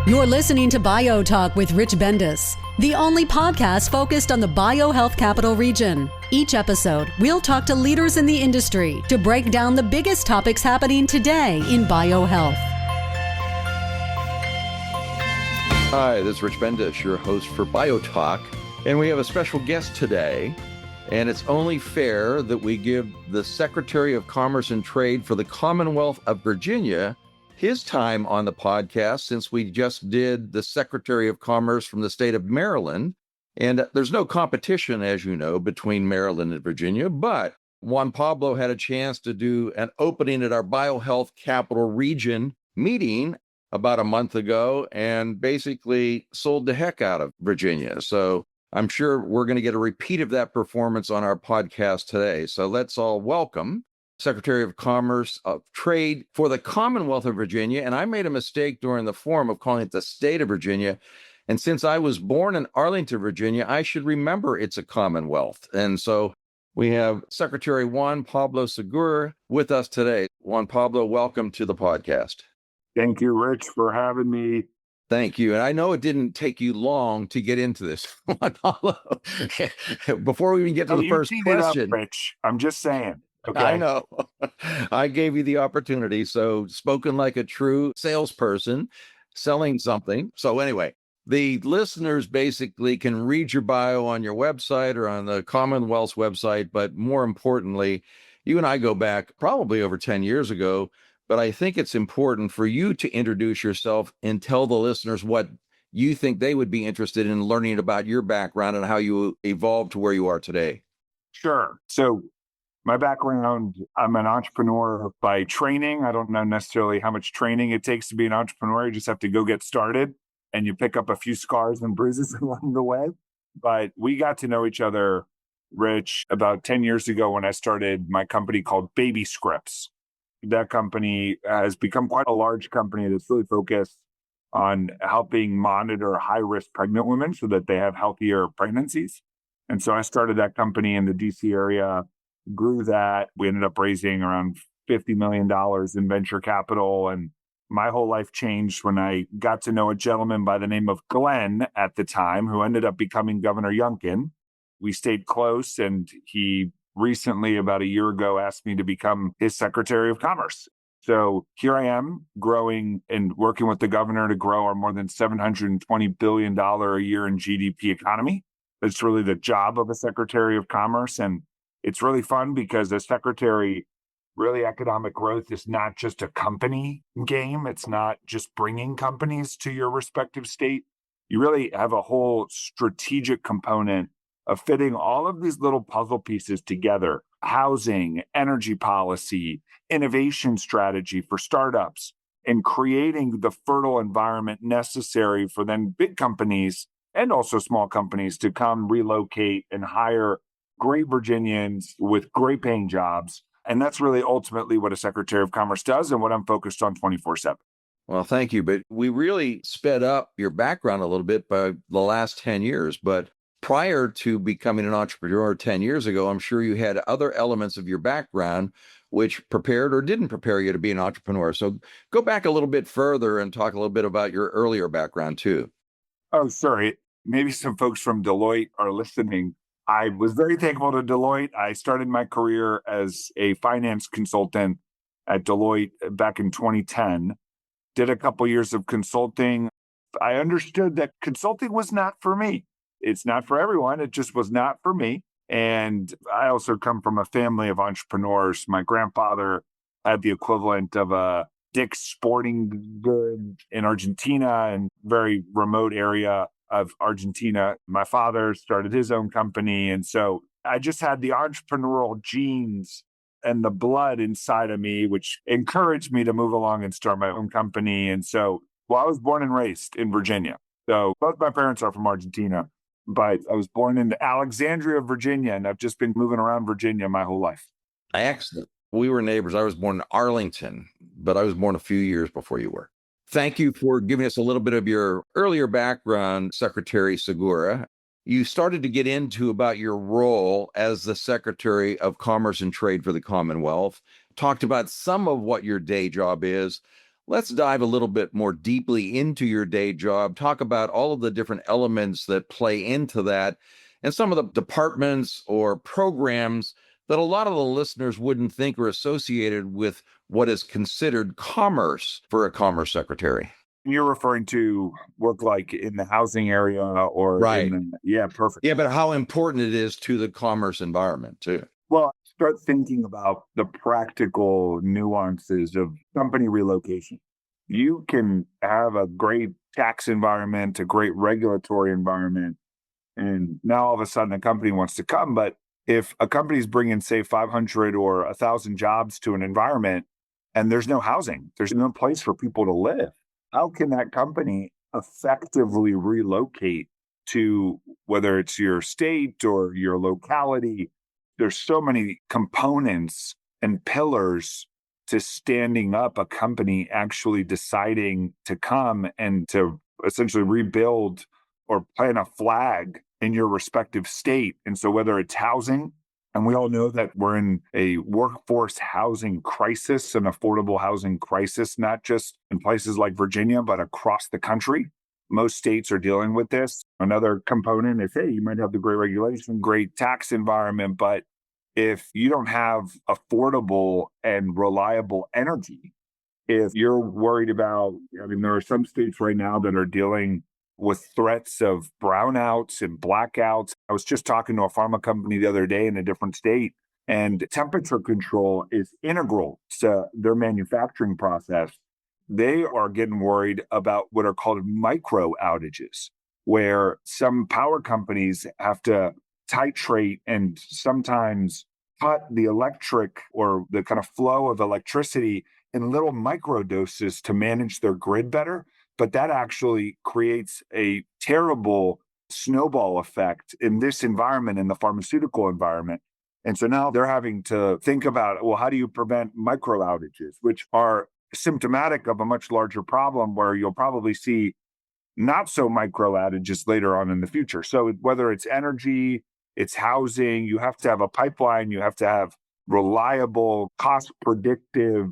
You're listening to BioTalk with Rich Bendis, the only podcast focused on the BioHealth Capital Region. Each episode, we'll talk to leaders in the industry to break down the biggest topics happening today in biohealth. Hi, this is Rich Bendis, your host for BioTalk, and we have a special guest today, and it's only fair that we give the Secretary of Commerce and Trade for the Commonwealth of Virginia his time on the podcast, since we just did the Secretary of Commerce from the state of Maryland. And there's no competition, as you know, between Maryland and Virginia, but Juan Pablo had a chance to do an opening at our BioHealth Capital Region meeting about a month ago and basically sold the heck out of Virginia. So I'm sure we're going to get a repeat of that performance on our podcast today. So let's all welcome Secretary of Commerce of Trade for the Commonwealth of Virginia. And I made a mistake during the forum of calling it the state of Virginia. And since I was born in Arlington, Virginia, I should remember it's a Commonwealth. And so we have Secretary Juan Pablo Segura with us today. Juan Pablo, welcome to the podcast. Thank you, Rich, for having me. Thank you. And I know it didn't take you long to get into this, Juan Pablo. Before we even get to the first question. Rich, I'm just saying. Okay. I know. I gave you the opportunity. So spoken like a true salesperson selling something. So anyway, the listeners basically can read your bio on your website or on the Commonwealth's website. But more importantly, you and I go back probably over 10 years ago. But I think it's important for you to introduce yourself and tell the listeners what you think they would be interested in learning about your background and how you evolved to where you are today. Sure. So my background, I'm an entrepreneur by training. I don't know necessarily how much training it takes to be an entrepreneur. You just have to go get started and you pick up a few scars and bruises along the way. But we got to know each other, Rich, about 10 years ago when I started my company called Baby Scripts. That company has become quite a large company that's really focused on helping monitor high-risk pregnant women so that they have healthier pregnancies. And so I started that company in the DC area, grew that. We ended up raising around $50 million in venture capital. And my whole life changed when I got to know a gentleman by the name of Glenn at the time, who ended up becoming Governor Youngkin. We stayed close, and he recently, about a year ago, asked me to become his Secretary of Commerce. So here I am, growing and working with the governor to grow our more than $720 billion a year in GDP economy. It's really the job of a Secretary of Commerce. And it's really fun because as Secretary, really economic growth is not just a company game. It's not just bringing companies to your respective state. You really have a whole strategic component of fitting all of these little puzzle pieces together: housing, energy policy, innovation strategy for startups, and creating the fertile environment necessary for then big companies and also small companies to come relocate and hire great Virginians with great paying jobs. And that's really ultimately what a Secretary of Commerce does and what I'm focused on 24/7. Well, thank you. But we really sped up your background a little bit by the last 10 years. But prior to becoming an entrepreneur 10 years ago, I'm sure you had other elements of your background which prepared or didn't prepare you to be an entrepreneur. So go back a little bit further and talk a little bit about your earlier background too. Oh, sorry. Maybe some folks from Deloitte are listening. I was very thankful to Deloitte. I started my career as a finance consultant at Deloitte back in 2010, did a couple years of consulting. I understood that consulting was not for me. It's not for everyone. It just was not for me. And I also come from a family of entrepreneurs. My grandfather had the equivalent of a Dick's Sporting Goods in Argentina, and very remote area of Argentina. My father started his own company. And so I just had the entrepreneurial genes and the blood inside of me, which encouraged me to move along and start my own company. And so, I was born and raised in Virginia. So both my parents are from Argentina, but I was born in Alexandria, Virginia, and I've just been moving around Virginia my whole life. Excellent. We were neighbors. I was born in Arlington, but I was born a few years before you were. Thank you for giving us a little bit of your earlier background, Secretary Segura. You started to get into about your role as the Secretary of Commerce and Trade for the Commonwealth, talked about some of what your day job is. Let's dive a little bit more deeply into your day job. Talk about all of the different elements that play into that and some of the departments or programs that a lot of the listeners wouldn't think are associated with what is considered commerce for a commerce secretary. You're referring to work like in the housing area or Right. yeah, perfect. Yeah, but how important it is to the commerce environment too. Well, start thinking about the practical nuances of company relocation. You can have a great tax environment, a great regulatory environment, and now all of a sudden a company wants to come. But if a company's bringing, say, 500 or 1,000 jobs to an environment and there's no housing, there's no place for people to live, how can that company effectively relocate to whether it's your state or your locality? There's so many components and pillars to standing up a company actually deciding to come and to essentially rebuild or plant a flag in your respective state. And so whether it's housing, and we all know that we're in a workforce housing crisis, an affordable housing crisis, not just in places like Virginia, but across the country. Most states are dealing with this. Another component is, hey, you might have the great regulation, great tax environment, but if you don't have affordable and reliable energy, if you're worried about, I mean, there are some states right now that are dealing with threats of brownouts and blackouts. I was just talking to a pharma company the other day in a different state, and temperature control is integral to their manufacturing process. They are getting worried about what are called micro outages, where some power companies have to titrate and sometimes cut the electric or the kind of flow of electricity in little micro doses to manage their grid better. But that actually creates a terrible snowball effect in this environment, in the pharmaceutical environment. And so now they're having to think about, well, how do you prevent micro outages, which are symptomatic of a much larger problem where you'll probably see not so micro outages later on in the future. So whether it's energy, it's housing, you have to have a pipeline, you have to have reliable, cost predictive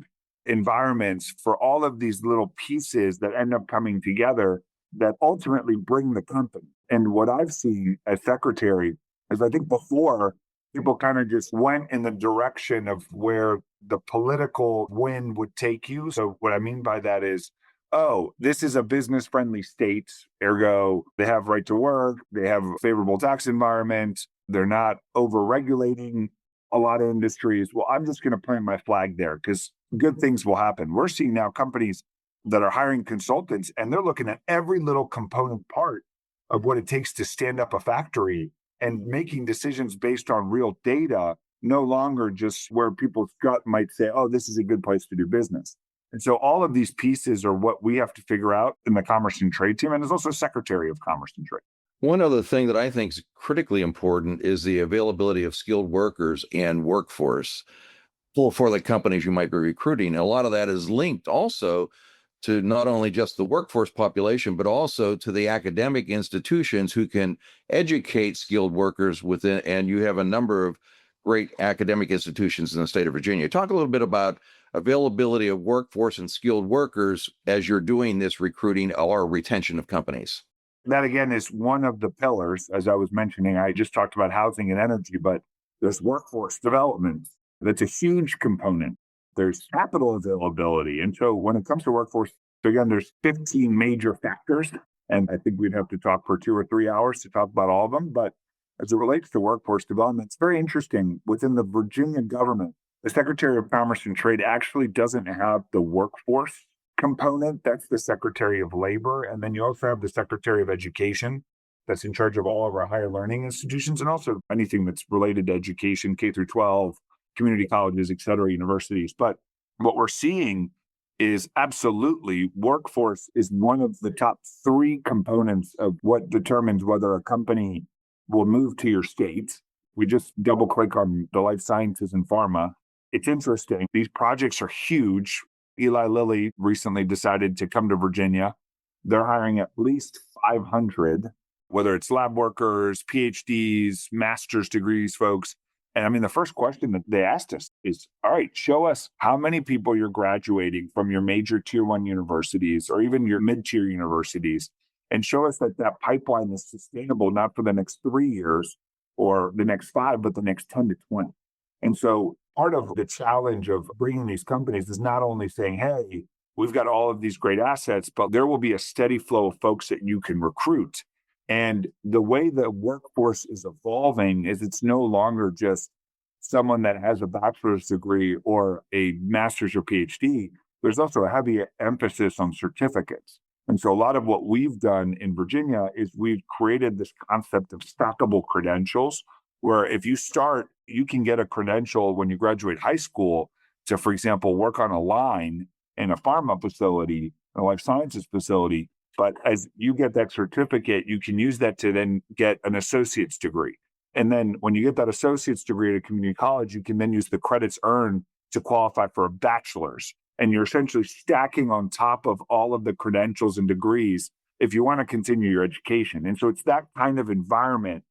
environments for all of these little pieces that end up coming together that ultimately bring the company. And what I've seen as secretary is I think before people kind of just went in the direction of where the political wind would take you. So what I mean by that is, oh, this is a business friendly state, ergo they have right to work, they have a favorable tax environment, they're not over regulating a lot of industries. Well, I'm just going to plant my flag there because good things will happen. We're seeing now companies that are hiring consultants and they're looking at every little component part of what it takes to stand up a factory and making decisions based on real data, no longer just where people's gut might say, oh, this is a good place to do business. And so all of these pieces are what we have to figure out in the Commerce and Trade team. And there's also Secretary of Commerce and Trade. One other thing that I think is critically important is the availability of skilled workers and workforce for the companies you might be recruiting. And a lot of that is linked also to not only just the workforce population, but also to the academic institutions who can educate skilled workers within. And you have a number of great academic institutions in the state of Virginia. Talk a little bit about availability of workforce and skilled workers as you're doing this recruiting or retention of companies. That, again, is one of the pillars. As I was mentioning, I just talked about housing and energy, but there's workforce development. That's a huge component. There's capital availability. And so when it comes to workforce, so again, there's 15 major factors. And I think we'd have to talk for 2 or 3 hours to talk about all of them. But as it relates to workforce development, it's very interesting. Within the Virginia government, the Secretary of Commerce and Trade actually doesn't have the workforce component. That's the Secretary of Labor. And then you also have the Secretary of Education that's in charge of all of our higher learning institutions and also anything that's related to education, K through 12, community colleges, et cetera, universities. But what we're seeing is absolutely workforce is one of the top 3 components of what determines whether a company will move to your state. We just double click on the life sciences and pharma. It's interesting. These projects are huge. Eli Lilly recently decided to come to Virginia. They're hiring at least 500, whether it's lab workers, PhDs, master's degrees folks. And I mean, the first question that they asked us is, all right, show us how many people you're graduating from your major tier one universities or even your mid-tier universities, and show us that that pipeline is sustainable, not for the next 3 years or the next five, but the next 10 to 20. And so part of the challenge of bringing these companies is not only saying, hey, we've got all of these great assets, but there will be a steady flow of folks that you can recruit. And the way the workforce is evolving is it's no longer just someone that has a bachelor's degree or a master's or PhD. There's also a heavy emphasis on certificates. And so a lot of what we've done in Virginia is we've created this concept of stackable credentials, where if you start, you can get a credential when you graduate high school to, for example, work on a line in a pharma facility, a life sciences facility. But as you get that certificate, you can use that to then get an associate's degree. And then when you get that associate's degree at a community college, you can then use the credits earned to qualify for a bachelor's. And you're essentially stacking on top of all of the credentials and degrees if you want to continue your education. And so it's that kind of environment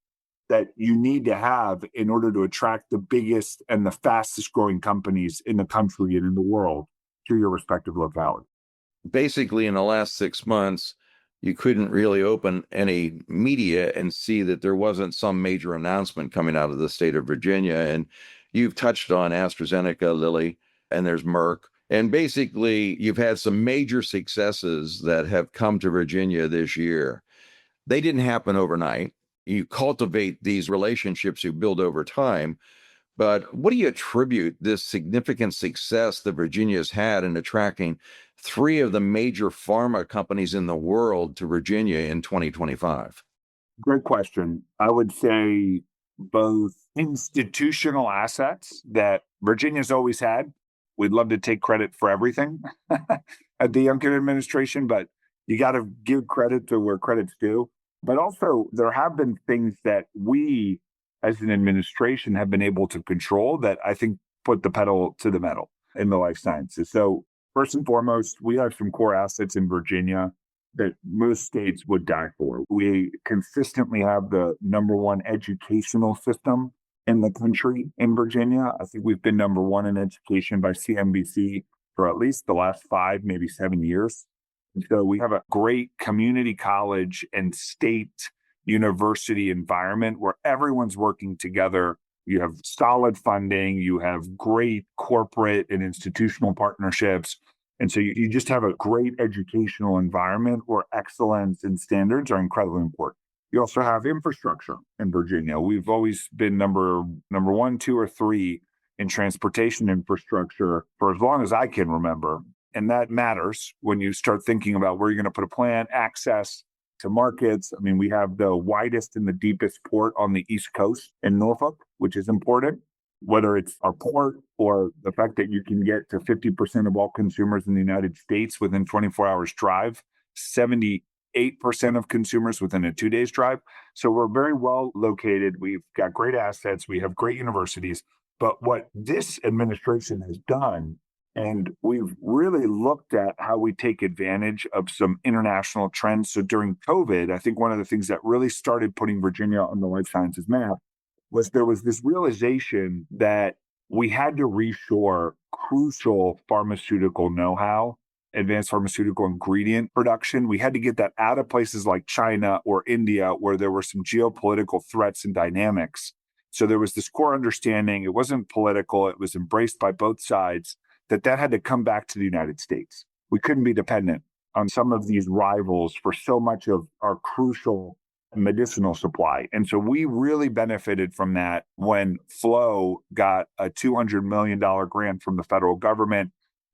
that you need to have in order to attract the biggest and the fastest growing companies in the country and in the world to your respective locality. Basically, in the last 6 months, you couldn't really open any media and see that there wasn't some major announcement coming out of the state of Virginia. And you've touched on AstraZeneca, Lilly, and there's Merck. And basically, you've had some major successes that have come to Virginia this year. They didn't happen overnight. You cultivate these relationships you build over time. But what do you attribute this significant success that Virginia's had in attracting three of the major pharma companies in the world to Virginia in 2025? Great question. I would say both institutional assets that Virginia's always had. We'd love to take credit for everything at the Youngkin administration, but you got to give credit to where credit's due. But also, there have been things that we, as an administration, have been able to control that I think put the pedal to the metal in the life sciences. So first and foremost, we have some core assets in Virginia that most states would die for. We consistently have the number one educational system in the country in Virginia. I think we've been number one in education by CNBC for at least the last 5, maybe 7 years. And so we have a great community college and state university environment where everyone's working together. You have solid funding, you have great corporate and institutional partnerships. And so you just have a great educational environment where excellence and standards are incredibly important. You also have infrastructure in Virginia. We've always been number 1, 2, or 3 in transportation infrastructure for as long as I can remember. And that matters when you start thinking about where you're going to put a plant, access to markets. I mean, we have the widest and the deepest port on the East Coast in Norfolk, which is important, whether it's our port or the fact that you can get to 50% of all consumers in the United States within 24 hours drive, 78% of consumers within a 2 days drive. So we're very well located. We've got great assets. We have great universities. But what this administration has done, and we've really looked at how we take advantage of some international trends. So during COVID, I think one of the things that really started putting Virginia on the life sciences map was there was this realization that we had to reshore crucial pharmaceutical know-how, advanced pharmaceutical ingredient production. We had to get that out of places like China or India, where there were some geopolitical threats and dynamics. So there was this core understanding. It wasn't political. It was embraced by both sides that had to come back to the United States. We couldn't be dependent on some of these rivals for so much of our crucial medicinal supply. And so we really benefited from that when Flow got a $200 million grant from the federal government.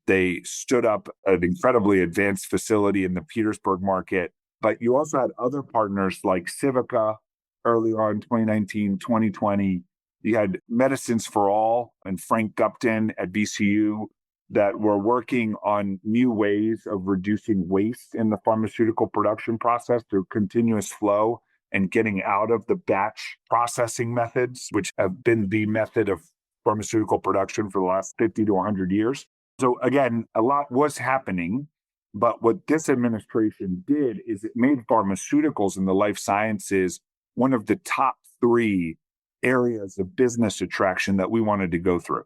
They stood up an incredibly advanced facility in the Petersburg market. But you also had other partners like Civica early on, 2019, 2020. You had Medicines for All and Frank Gupton at VCU that were working on new ways of reducing waste in the pharmaceutical production process through continuous flow and getting out of the batch processing methods, which have been the method of pharmaceutical production for the last 50 to 100 years. So again, a lot was happening, but what this administration did is it made pharmaceuticals and the life sciences one of the top 3 areas of business attraction that we wanted to go through.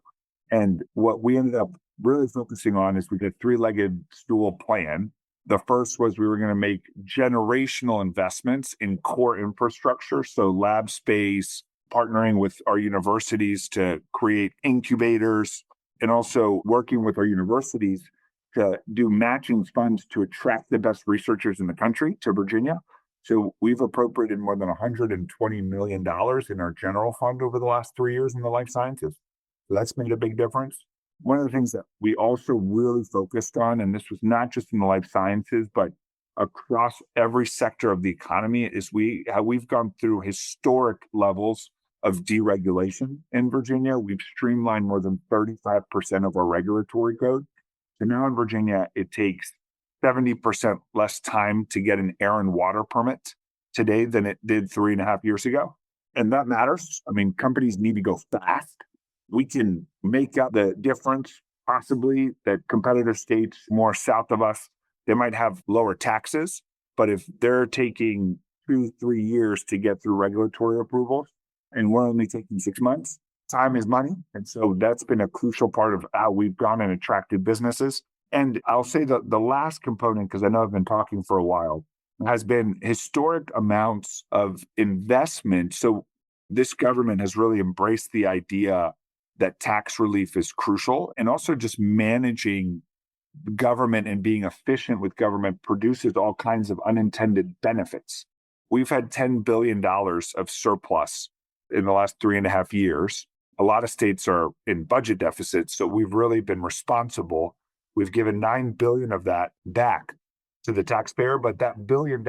And what we ended up really focusing on is we did a three-legged stool plan. The first was we were going to make generational investments in core infrastructure. So lab space, partnering with our universities to create incubators, and also working with our universities to do matching funds to attract the best researchers in the country to Virginia. So we've appropriated more than $120 million in our general fund over the last 3 years in the life sciences. So that's made a big difference. One of the things that we also really focused on, and this was not just in the life sciences, but across every sector of the economy, is how we've gone through historic levels of deregulation in Virginia. We've streamlined more than 35% of our regulatory code. So now in Virginia, it takes 70% less time to get an air and water permit today than it did 3.5 years ago. And that matters. I mean, companies need to go fast. We can make up the difference, possibly, that competitor states more south of us, they might have lower taxes. But if they're taking 2-3 years to get through regulatory approvals, and we're only taking 6 months, time is money. And so that's been a crucial part of how we've gone and attracted businesses. And I'll say that the last component, because I know I've been talking for a while, has been historic amounts of investment. So this government has really embraced the idea that tax relief is crucial, and also just managing government and being efficient with government produces all kinds of unintended benefits. We've had $10 billion of surplus in the last 3.5 years. A lot of states are in budget deficits, so we've really been responsible. We've given $9 billion of that back to the taxpayer, but that $1 billion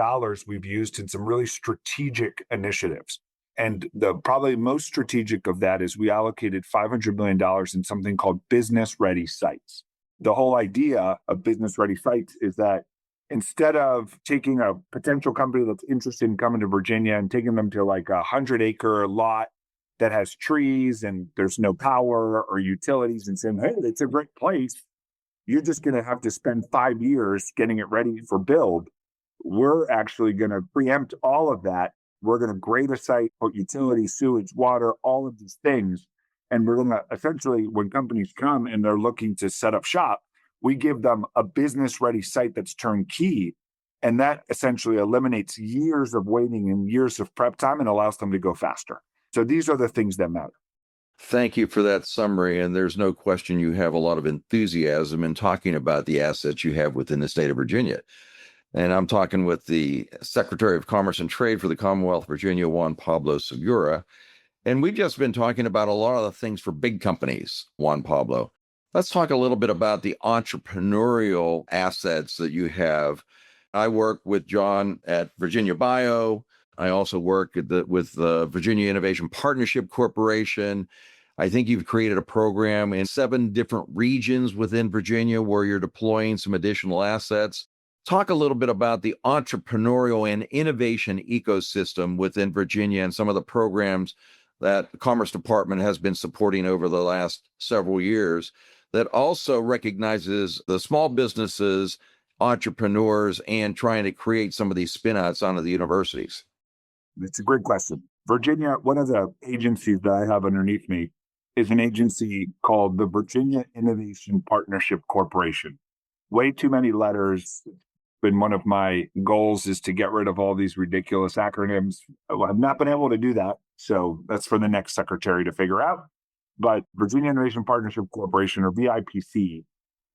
we've used in some really strategic initiatives. And the probably most strategic of that is we allocated $500 million in something called business-ready sites. The whole idea of business-ready sites is that instead of taking a potential company that's interested in coming to Virginia and taking them to like a 100-acre lot that has trees and there's no power or utilities and saying, hey, it's a great place, you're just going to have to spend 5 years getting it ready for build. We're actually going to preempt all of that. We're going to grade a site, put utilities, sewage, water, all of these things. And we're going to essentially, when companies come and they're looking to set up shop, we give them a business-ready site that's turnkey. And that essentially eliminates years of waiting and years of prep time and allows them to go faster. So these are the things that matter. Thank you for that summary. And there's no question you have a lot of enthusiasm in talking about the assets you have within the state of Virginia. And I'm talking with the Secretary of Commerce and Trade for the Commonwealth of Virginia, Juan Pablo Segura. And we've just been talking about a lot of the things for big companies, Juan Pablo. Let's talk a little bit about the entrepreneurial assets that you have. I work with John at Virginia Bio. I also work with the Virginia Innovation Partnership Corporation. I think you've created a program in 7 different regions within Virginia where you're deploying some additional assets. Talk a little bit about the entrepreneurial and innovation ecosystem within Virginia and some of the programs that the Commerce Department has been supporting over the last several years that also recognizes the small businesses, entrepreneurs, and trying to create some of these spin-outs onto the universities. It's a great question. Virginia, one of the agencies that I have underneath me is an agency called the Virginia Innovation Partnership Corporation. Way too many letters. Been one of my goals is to get rid of all these ridiculous acronyms. Well, I've not been able to do that. So that's for the next secretary to figure out. But Virginia Innovation Partnership Corporation, or VIPC,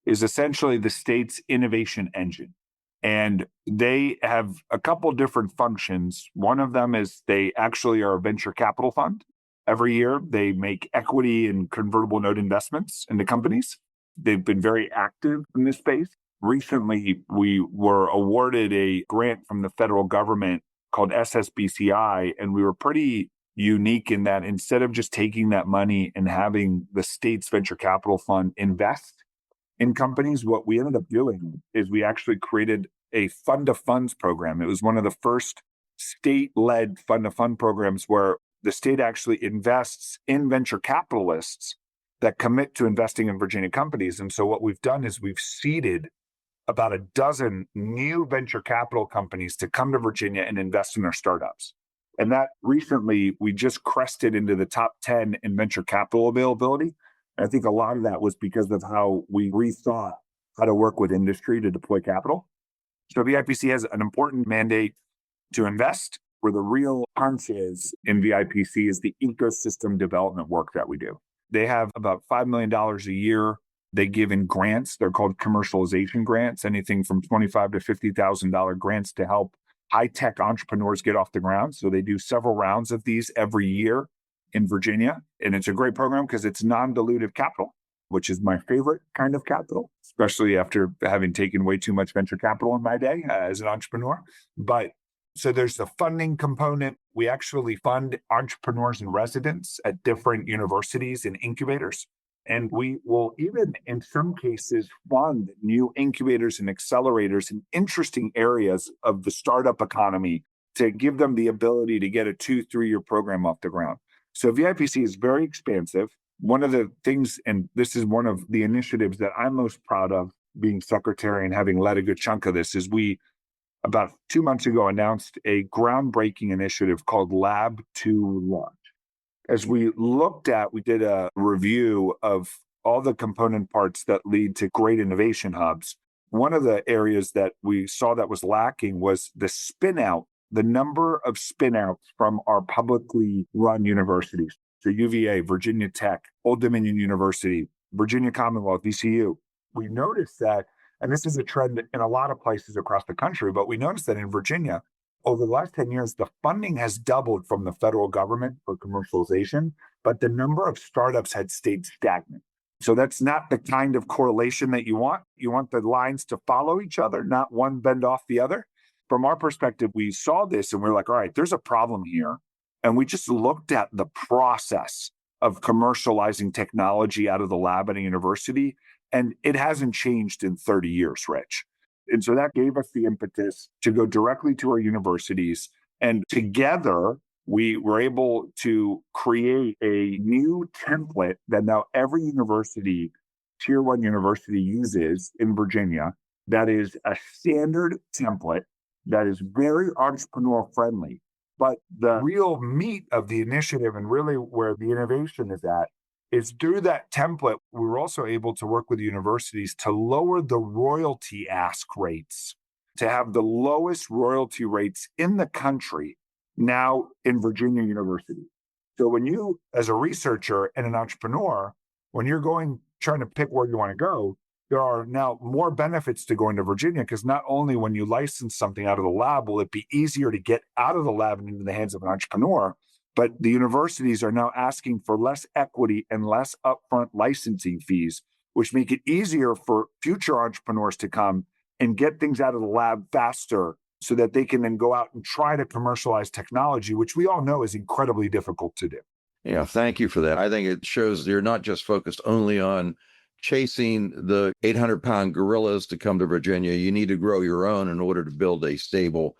is essentially the state's innovation engine. And they have a couple different functions. One of them is they actually are a venture capital fund. Every year, they make equity and convertible note investments into companies. They've been very active in this space. Recently, we were awarded a grant from the federal government called SSBCI, and we were pretty unique in that instead of just taking that money and having the state's venture capital fund invest in companies, what we ended up doing is we actually created a fund of funds program. It was one of the first state-led fund of fund programs where the state actually invests in venture capitalists that commit to investing in Virginia companies. And so what we've done is we've seeded about a dozen new venture capital companies to come to Virginia and invest in their startups. And that recently, we just crested into the top 10 in venture capital availability. And I think a lot of that was because of how we rethought how to work with industry to deploy capital. So VIPC has an important mandate to invest, where the real punch is in VIPC is the ecosystem development work that we do. They have about $5 million a year. They give in grants. They're called commercialization grants, anything from $25,000 to $50,000 grants to help high-tech entrepreneurs get off the ground. So they do several rounds of these every year in Virginia. And it's a great program because it's non-dilutive capital, which is my favorite kind of capital, especially after having taken way too much venture capital in my day as an entrepreneur. But so there's the funding component. We actually fund entrepreneurs in residence at different universities and incubators. And we will even, in some cases, fund new incubators and accelerators in interesting areas of the startup economy to give them the ability to get a 2-3 year program off the ground. So VIPC is very expansive. One of the things, and this is one of the initiatives that I'm most proud of being secretary and having led a good chunk of this, is we, about 2 months ago, announced a groundbreaking initiative called Lab to Launch. As we did a review of all the component parts that lead to great innovation hubs. One of the areas that we saw that was lacking was the spin out, the number of spin outs from our publicly run universities. So UVA, Virginia Tech, Old Dominion University, Virginia Commonwealth, VCU. We noticed that, and this is a trend in a lot of places across the country, but we noticed that in Virginia, over the last 10 years, the funding has doubled from the federal government for commercialization, but the number of startups had stayed stagnant. So that's not the kind of correlation that you want. You want the lines to follow each other, not one bend off the other. From our perspective, we saw this and we're like, all right, there's a problem here. And we just looked at the process of commercializing technology out of the lab at a university, and it hasn't changed in 30 years, Rich. And so that gave us the impetus to go directly to our universities. And together, we were able to create a new template that now every university, tier 1 university, uses in Virginia. That is a standard template that is very entrepreneur friendly. But the real meat of the initiative, and really where the innovation is at, is through that template, we were also able to work with universities to lower the royalty ask rates, to have the lowest royalty rates in the country now in Virginia University. So when you, as a researcher and an entrepreneur, when you're trying to pick where you want to go, there are now more benefits to going to Virginia, because not only when you license something out of the lab will it be easier to get out of the lab and into the hands of an entrepreneur, but the universities are now asking for less equity and less upfront licensing fees, which make it easier for future entrepreneurs to come and get things out of the lab faster so that they can then go out and try to commercialize technology, which we all know is incredibly difficult to do. Yeah, thank you for that. I think it shows you're not just focused only on chasing the 800-pound gorillas to come to Virginia. You need to grow your own in order to build a stable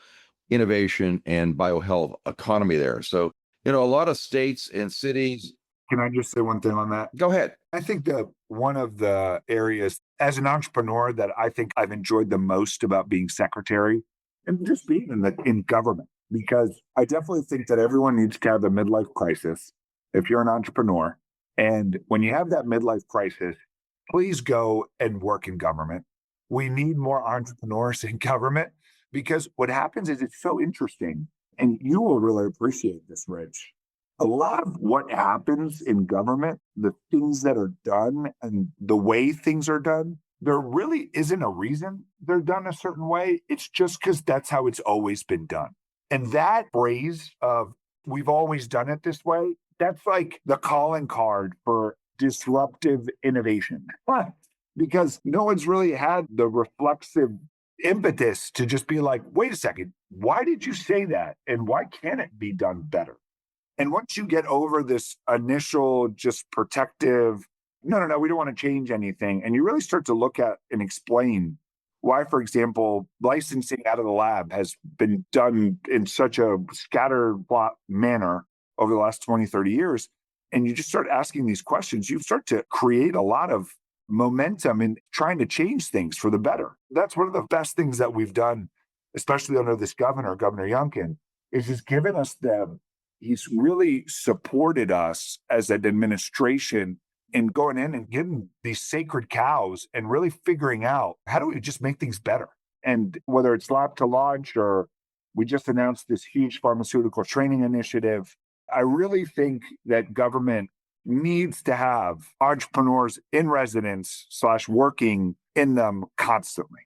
innovation and biohealth economy there. So, a lot of states and cities. Can I just say one thing on that? Go ahead. I think that one of the areas as an entrepreneur that I think I've enjoyed the most about being secretary and just being in government, because I definitely think that everyone needs to have a midlife crisis if you're an entrepreneur. And when you have that midlife crisis, please go and work in government. We need more entrepreneurs in government, because what happens is it's so interesting. And you will really appreciate this, Rich. A lot of what happens in government, the things that are done and the way things are done, there really isn't a reason they're done a certain way. It's just because that's how it's always been done. And that phrase of we've always done it this way, that's like the calling card for disruptive innovation. Because no one's really had the reflexive impetus to just be like, wait a second, why did you say that? And why can't it be done better? And once you get over this initial just protective, no, we don't want to change anything. And you really start to look at and explain why, for example, licensing out of the lab has been done in such a scatterplot manner over the last 20, 30 years. And you just start asking these questions, you start to create a lot of momentum in trying to change things for the better. That's one of the best things that we've done, especially under this governor, Governor Youngkin, is he's given us he's really supported us as an administration in going in and getting these sacred cows and really figuring out how do we just make things better. And whether it's lab to launch or we just announced this huge pharmaceutical training initiative, I really think that government needs to have entrepreneurs in residence / working in them constantly.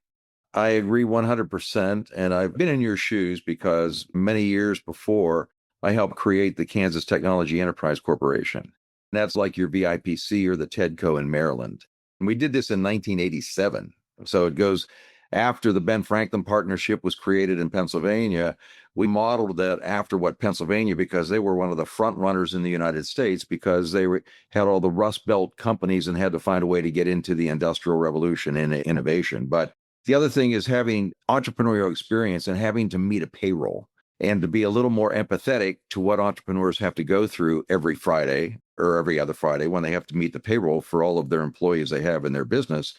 I agree 100%. And I've been in your shoes because many years before, I helped create the Kansas Technology Enterprise Corporation. And that's like your VIPC or the TEDCO in Maryland. And we did this in 1987. So it goes after the Ben Franklin Partnership was created in Pennsylvania. We modeled that after what Pennsylvania, because they were one of the front runners in the United States, because they had all the Rust Belt companies and had to find a way to get into the Industrial Revolution and innovation. But the other thing is having entrepreneurial experience and having to meet a payroll and to be a little more empathetic to what entrepreneurs have to go through every Friday or every other Friday when they have to meet the payroll for all of their employees they have in their business.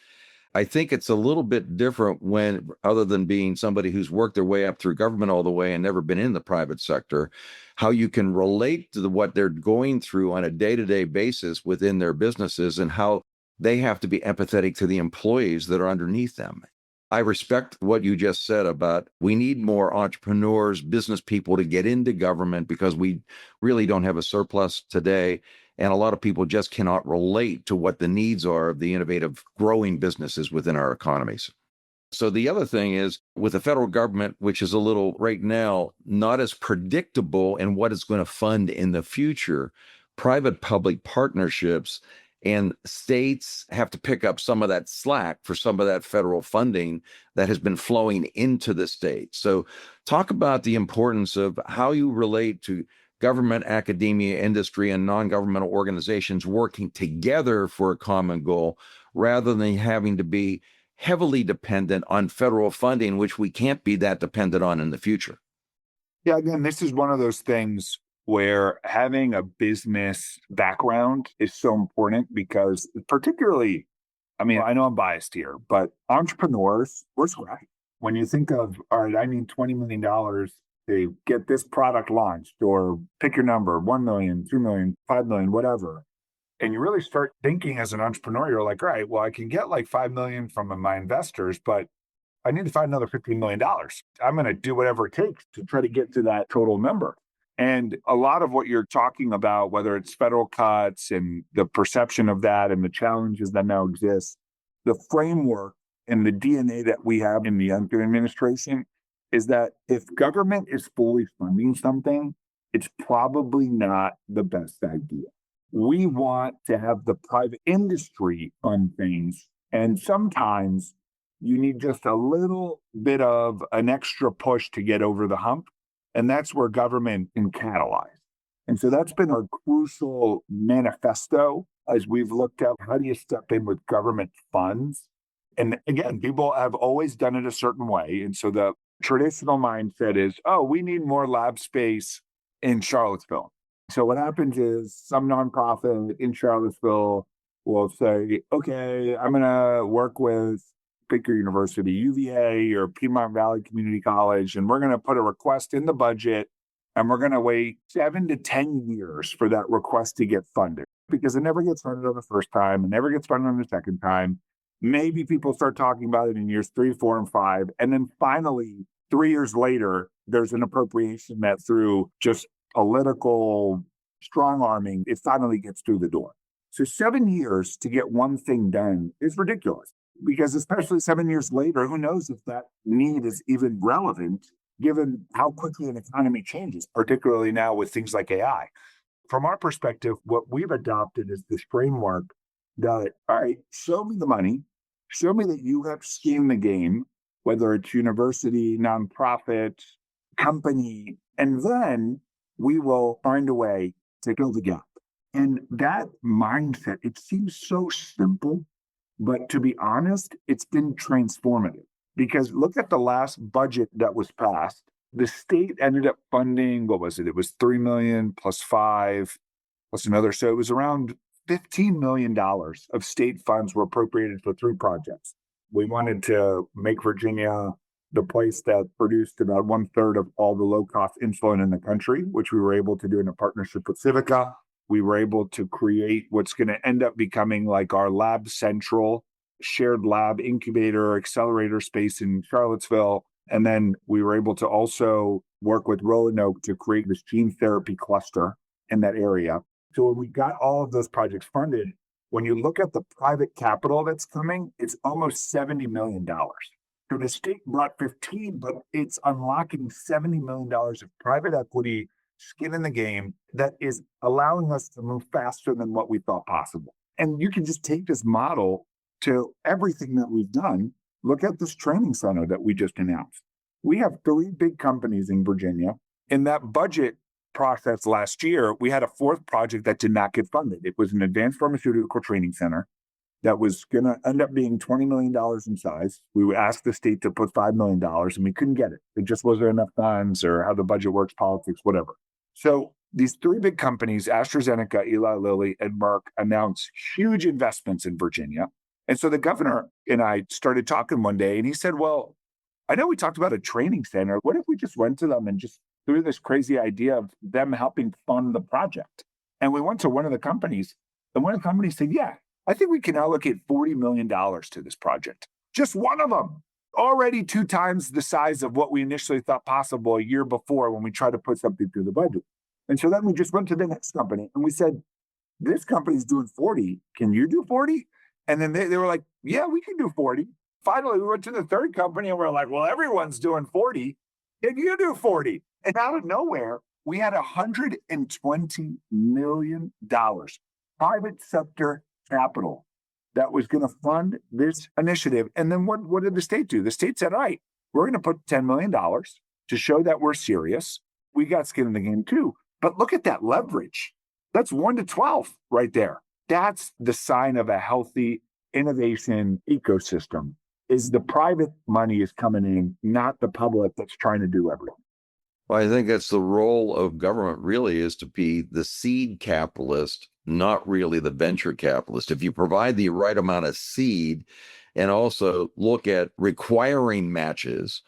I think it's a little bit different when, other than being somebody who's worked their way up through government all the way and never been in the private sector, how you can relate to what they're going through on a day-to-day basis within their businesses and how they have to be empathetic to the employees that are underneath them. I respect what you just said about we need more entrepreneurs, business people to get into government because we really don't have a surplus today. And a lot of people just cannot relate to what the needs are of the innovative growing businesses within our economies. So the other thing is with the federal government, which is a little right now, not as predictable in what it's going to fund in the future, private-public partnerships and states have to pick up some of that slack for some of that federal funding that has been flowing into the state. So talk about the importance of how you relate to government, academia, industry, and non-governmental organizations working together for a common goal rather than having to be heavily dependent on federal funding, which we can't be that dependent on in the future. Yeah, again, this is one of those things where having a business background is so important because particularly, I mean, I know I'm biased here, but entrepreneurs, we're scrappy. When you think of, all right, I need $20 million to get this product launched, or pick your number, 1 million, 2 million, 5 million, whatever. And you really start thinking as an entrepreneur, you're like, all right, well, I can get like 5 million from my investors, but I need to find another $15 million. I'm going to do whatever it takes to try to get to that total number. And a lot of what you're talking about, whether it's federal cuts and the perception of that and the challenges that now exist, the framework and the DNA that we have in the Youngkin administration is that if government is fully funding something, it's probably not the best idea. We want to have the private industry fund things. And sometimes you need just a little bit of an extra push to get over the hump. And that's where government can catalyze. And so that's been our crucial manifesto as we've looked at how do you step in with government funds. And again, people have always done it a certain way. And so the traditional mindset is, oh, we need more lab space in Charlottesville. So what happens is some nonprofit in Charlottesville will say, okay, I'm going to work with pick your university, UVA or Piedmont Valley Community College, and we're going to put a request in the budget, and we're going to wait 7 to 10 years for that request to get funded because it never gets funded on the first time, it never gets funded on the second time. Maybe people start talking about it in years 3, 4, and 5, and then finally, 3 years later, there's an appropriation that through just political strong arming, it finally gets through the door. So 7 years to get one thing done is ridiculous. Because especially 7 years later, who knows if that need is even relevant, given how quickly an economy changes, particularly now with things like AI. From our perspective, what we've adopted is this framework that, all right, show me the money, show me that you have skin in the game, whether it's university, nonprofit, company, and then we will find a way to fill the gap. And that mindset, it seems so simple. But to be honest, it's been transformative because look at the last budget that was passed. The state ended up funding, what was it? It was 3 million plus 5 plus another. So it was around $15 million of state funds were appropriated for 3 projects. We wanted to make Virginia the place that produced about 1/3 of all the low-cost insulin in the country, which we were able to do in a partnership with Civica. We were able to create what's going to end up becoming like our Lab Central shared lab incubator accelerator space in Charlottesville. And then we were able to also work with Roanoke to create this gene therapy cluster in that area. So when we got all of those projects funded, when you look at the private capital that's coming, it's almost $70 million. So the state brought 15, but it's unlocking $70 million of private equity skin in the game that is allowing us to move faster than what we thought possible. And you can just take this model to everything that we've done. Look at this training center that we just announced. We have 3 big companies in Virginia. In that budget process last year, we had a 4th project that did not get funded. It was an advanced pharmaceutical training center that was going to end up being $20 million in size. We asked the state to put $5 million and we couldn't get it. It just wasn't enough funds or how the budget works, politics, whatever. So these 3 big companies, AstraZeneca, Eli Lilly, and Merck, announced huge investments in Virginia. And so the governor and I started talking one day and he said, well, I know we talked about a training center. What if we just went to them and just threw this crazy idea of them helping fund the project? And we went to one of the companies and one of the companies said, yeah, I think we can allocate $40 million to this project. Just one of them. Already 2 times the size of what we initially thought possible a year before when we tried to put something through the budget. And so then we just went to the next company and we said, this company's doing 40. Can you do 40? And then they were like, yeah, we can do 40. Finally, we went to the 3rd company and we're like, well, everyone's doing 40. Can you do 40? And out of nowhere, we had $120 million private sector capital that was going to fund this initiative. And then what did the state do? The state said, all right, we're going to put $10 million to show that we're serious. We got skin in the game too. But look at that leverage. That's 1 to 12 right there. That's the sign of a healthy innovation ecosystem, is the private money is coming in, not the public that's trying to do everything. Well, I think that's the role of government really, is to be the seed capitalist, not really the venture capitalist. If you provide the right amount of seed and also look at requiring matches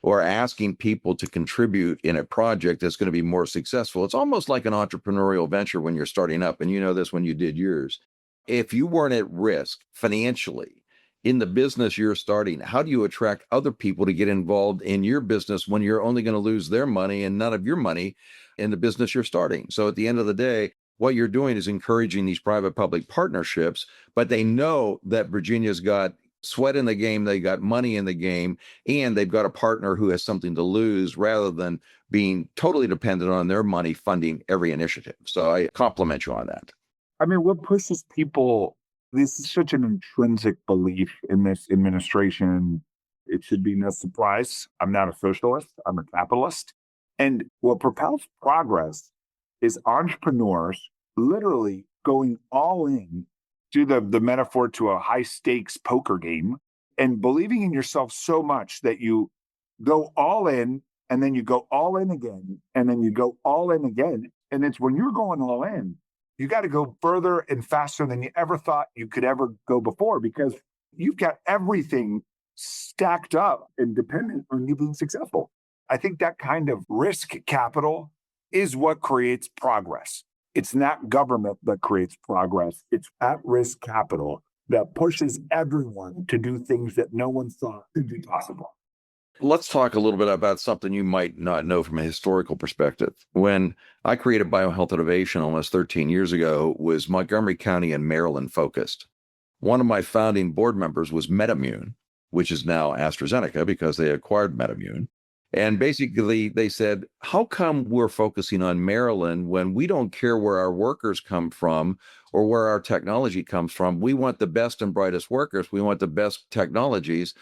or asking people to contribute in a project that's going to be more successful, it's almost like an entrepreneurial venture when you're starting up. And you know this when you did yours. If you weren't at risk financially in the business you're starting, how do you attract other people to get involved in your business when you're only going to lose their money and none of your money in the business you're starting? So at the end of the day, what you're doing is encouraging these private-public partnerships, but they know that Virginia's got sweat in the game, they got money in the game, and they've got a partner who has something to lose rather than being totally dependent on their money funding every initiative. So I compliment you on that. I mean, what pushes people, this is such an intrinsic belief in this administration. It should be no surprise. I'm not a socialist, I'm a capitalist. And what propels progress is entrepreneurs literally going all in, to the metaphor to a high stakes poker game, and believing in yourself so much that you go all in and then you go all in again, and then you go all in again. And it's when you're going all in, you got to go further and faster than you ever thought you could ever go before, because you've got everything stacked up and dependent on you being successful. I think that kind of risk capital is what creates progress. It's not government that creates progress. It's at-risk capital that pushes everyone to do things that no one thought could be possible. Let's talk a little bit about something you might not know from a historical perspective. When I created BioHealth Innovation almost 13 years ago, was Montgomery County and Maryland focused. One of my founding board members was MedImmune, which is now AstraZeneca because they acquired MedImmune. And basically they said, how come we're focusing on Maryland when we don't care where our workers come from or where our technology comes from? We want the best and brightest workers. We want the best technologies.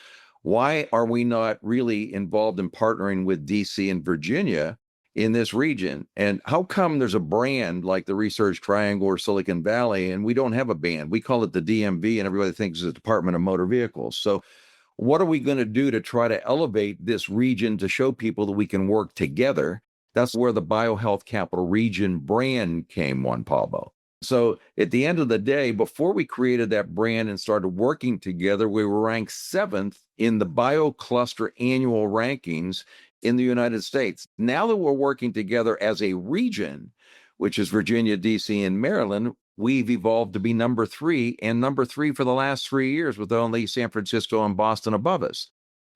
Why are we not really involved in partnering with DC and Virginia in this region? And how come there's a brand like the Research Triangle or Silicon Valley and we don't have a band? We call it the DMV and everybody thinks it's the Department of Motor Vehicles. So what are we going to do to try to elevate this region to show people that we can work together? That's where the BioHealth Capital Region brand came, Juan Pablo. So at the end of the day, before we created that brand and started working together, we were ranked 7th in the BioCluster annual rankings in the United States. Now that we're working together as a region, which is Virginia, DC, and Maryland, we've evolved to be number 3 and number 3 for the last 3 years, with only San Francisco and Boston above us.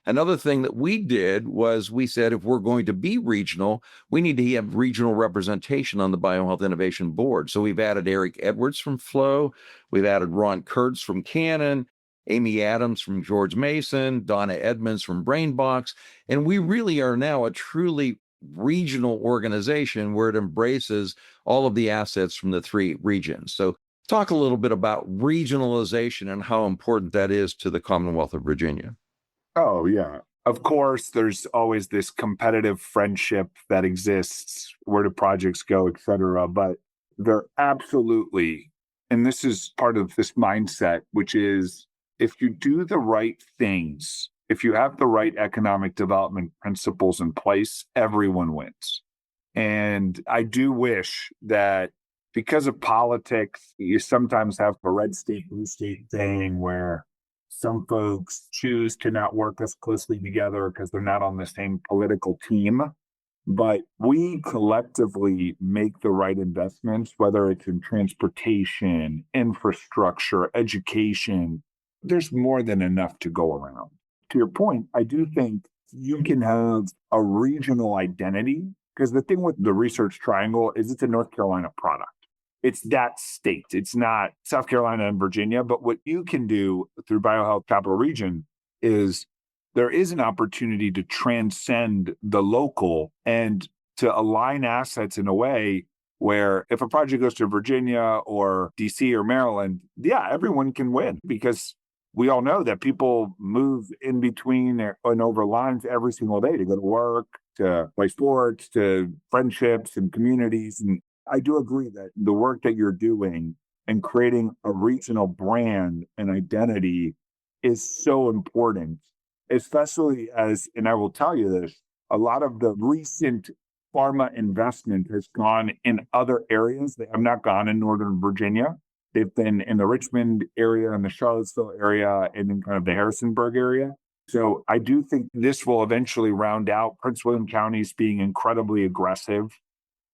Another thing that we did was we said, if we're going to be regional, we need to have regional representation on the BioHealth Innovation Board. So we've added Eric Edwards from Flow, we've added Ron Kurtz from Canon, Amy Adams from George Mason, Donna Edmonds from BrainBox, and we really are now a truly regional organization where it embraces all of the assets from the 3 regions. So talk a little bit about regionalization and how important that is to the Commonwealth of Virginia. Oh, yeah. Of course, there's always this competitive friendship that exists. Where do projects go, et cetera. But they're absolutely, and this is part of this mindset, which is if you do the right things, if you have the right economic development principles in place, everyone wins. And I do wish that because of politics, you sometimes have a red state, blue state thing where some folks choose to not work as closely together because they're not on the same political team. But we collectively make the right investments, whether it's in transportation, infrastructure, education. There's more than enough to go around. To your point, I do think you can have a regional identity, because the thing with the Research Triangle is it's a North Carolina product. It's that state. It's not South Carolina and Virginia. But what you can do through BioHealth Capital Region is there is an opportunity to transcend the local and to align assets in a way where if a project goes to Virginia or DC or Maryland, yeah, everyone can win, because we all know that people move in between and over lines every single day to go to work, to play sports, to friendships and communities. And I do agree that the work that you're doing and creating a regional brand and identity is so important, especially as, and I will tell you this, a lot of the recent pharma investment has gone in other areas. They have not gone in Northern Virginia. They've been in the Richmond area and the Charlottesville area and in kind of the Harrisonburg area. So I do think this will eventually round out Prince William counties being incredibly aggressive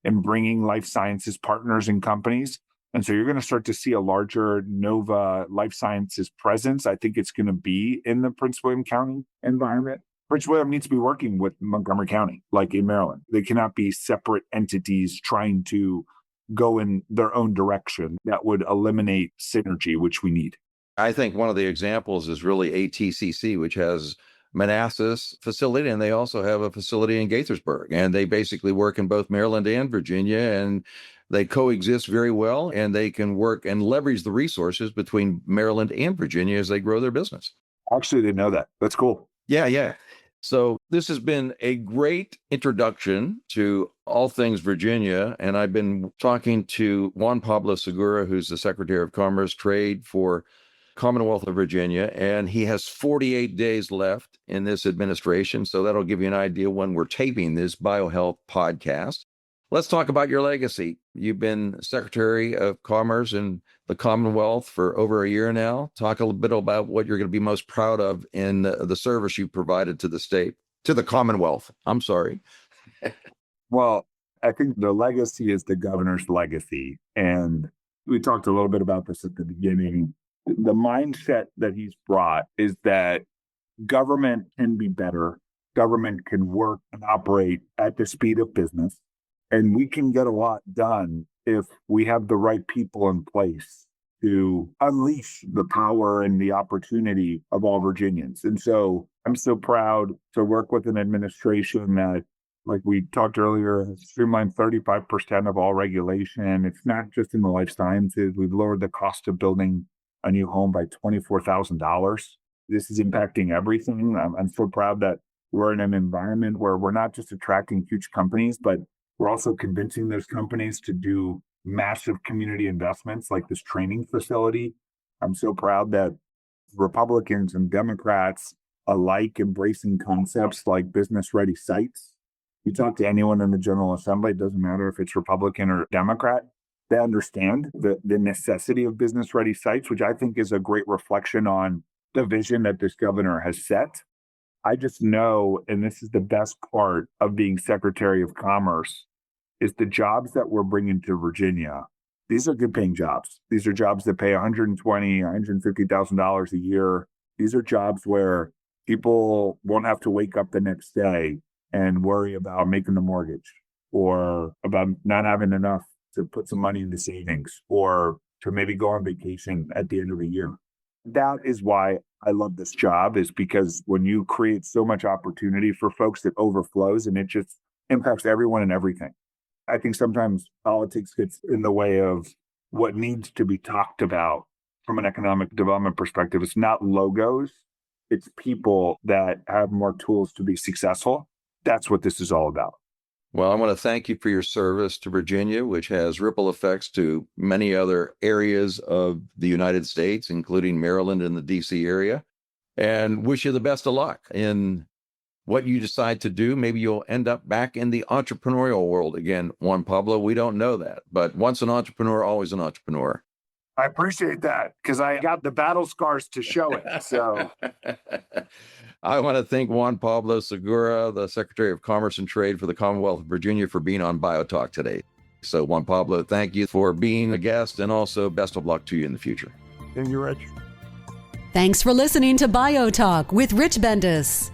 in bringing life sciences partners and companies. And so you're going to start to see a larger Nova life sciences presence. I think it's going to be in the Prince William County environment. Prince William needs to be working with Montgomery County, like in Maryland. They cannot be separate entities trying to go in their own direction. That would eliminate synergy, which we need. I think one of the examples is really ATCC, which has Manassas facility, and they also have a facility in Gaithersburg, and they basically work in both Maryland and Virginia, and they coexist very well, and they can work and leverage the resources between Maryland and Virginia as they grow their business. Actually, didn't know that. That's cool. Yeah. So this has been a great introduction to all things Virginia, and I've been talking to Juan Pablo Segura, who's the Secretary of Commerce Trade for Commonwealth of Virginia, and he has 48 days left in this administration. So that'll give you an idea when we're taping this BioHealth podcast. Let's talk about your legacy. You've been Secretary of Commerce in the Commonwealth for over a year now. Talk a little bit about what you're going to be most proud of in the service you provided to the state, to the Commonwealth. I'm sorry. Well, I think the legacy is the governor's legacy. And we talked a little bit about this at the beginning. The mindset that he's brought is that government can be better. Government can work and operate at the speed of business. And we can get a lot done if we have the right people in place to unleash the power and the opportunity of all Virginians. And so I'm so proud to work with an administration that, like we talked earlier, has streamlined 35% of all regulation. It's not just in the life sciences. We've lowered the cost of building a new home by $24,000. This is impacting everything. I'm so proud that we're in an environment where we're not just attracting huge companies, but we're also convincing those companies to do massive community investments like this training facility. I'm so proud that Republicans and Democrats alike embracing concepts like business-ready sites. You talk to anyone in the General Assembly, it doesn't matter if it's Republican or Democrat, They understand the necessity of business-ready sites, which I think is a great reflection on the vision that this governor has set. I just know, and this is the best part of being Secretary of Commerce, is the jobs that we're bringing to Virginia. These are good paying jobs. These are jobs that pay $120,000, $150,000 a year. These are jobs where people won't have to wake up the next day and worry about making the mortgage or about not having enough to put some money into savings or to maybe go on vacation at the end of the year. That is why I love this job, is because when you create so much opportunity for folks, it overflows and it just impacts everyone and everything. I think sometimes politics gets in the way of what needs to be talked about from an economic development perspective. It's not logos, it's people that have more tools to be successful. That's what this is all about. Well, I want to thank you for your service to Virginia, which has ripple effects to many other areas of the United States, including Maryland and the DC area, and wish you the best of luck in what you decide to do. Maybe you'll end up back in the entrepreneurial world again, Juan Pablo. We don't know that, but once an entrepreneur, always an entrepreneur. I appreciate that because I got the battle scars to show it. So I want to thank Juan Pablo Segura, the Secretary of Commerce and Trade for the Commonwealth of Virginia, for being on BioTalk today. So Juan Pablo, thank you for being a guest, and also best of luck to you in the future. Thank you, Rich. Thanks for listening to BioTalk with Rich Bendis.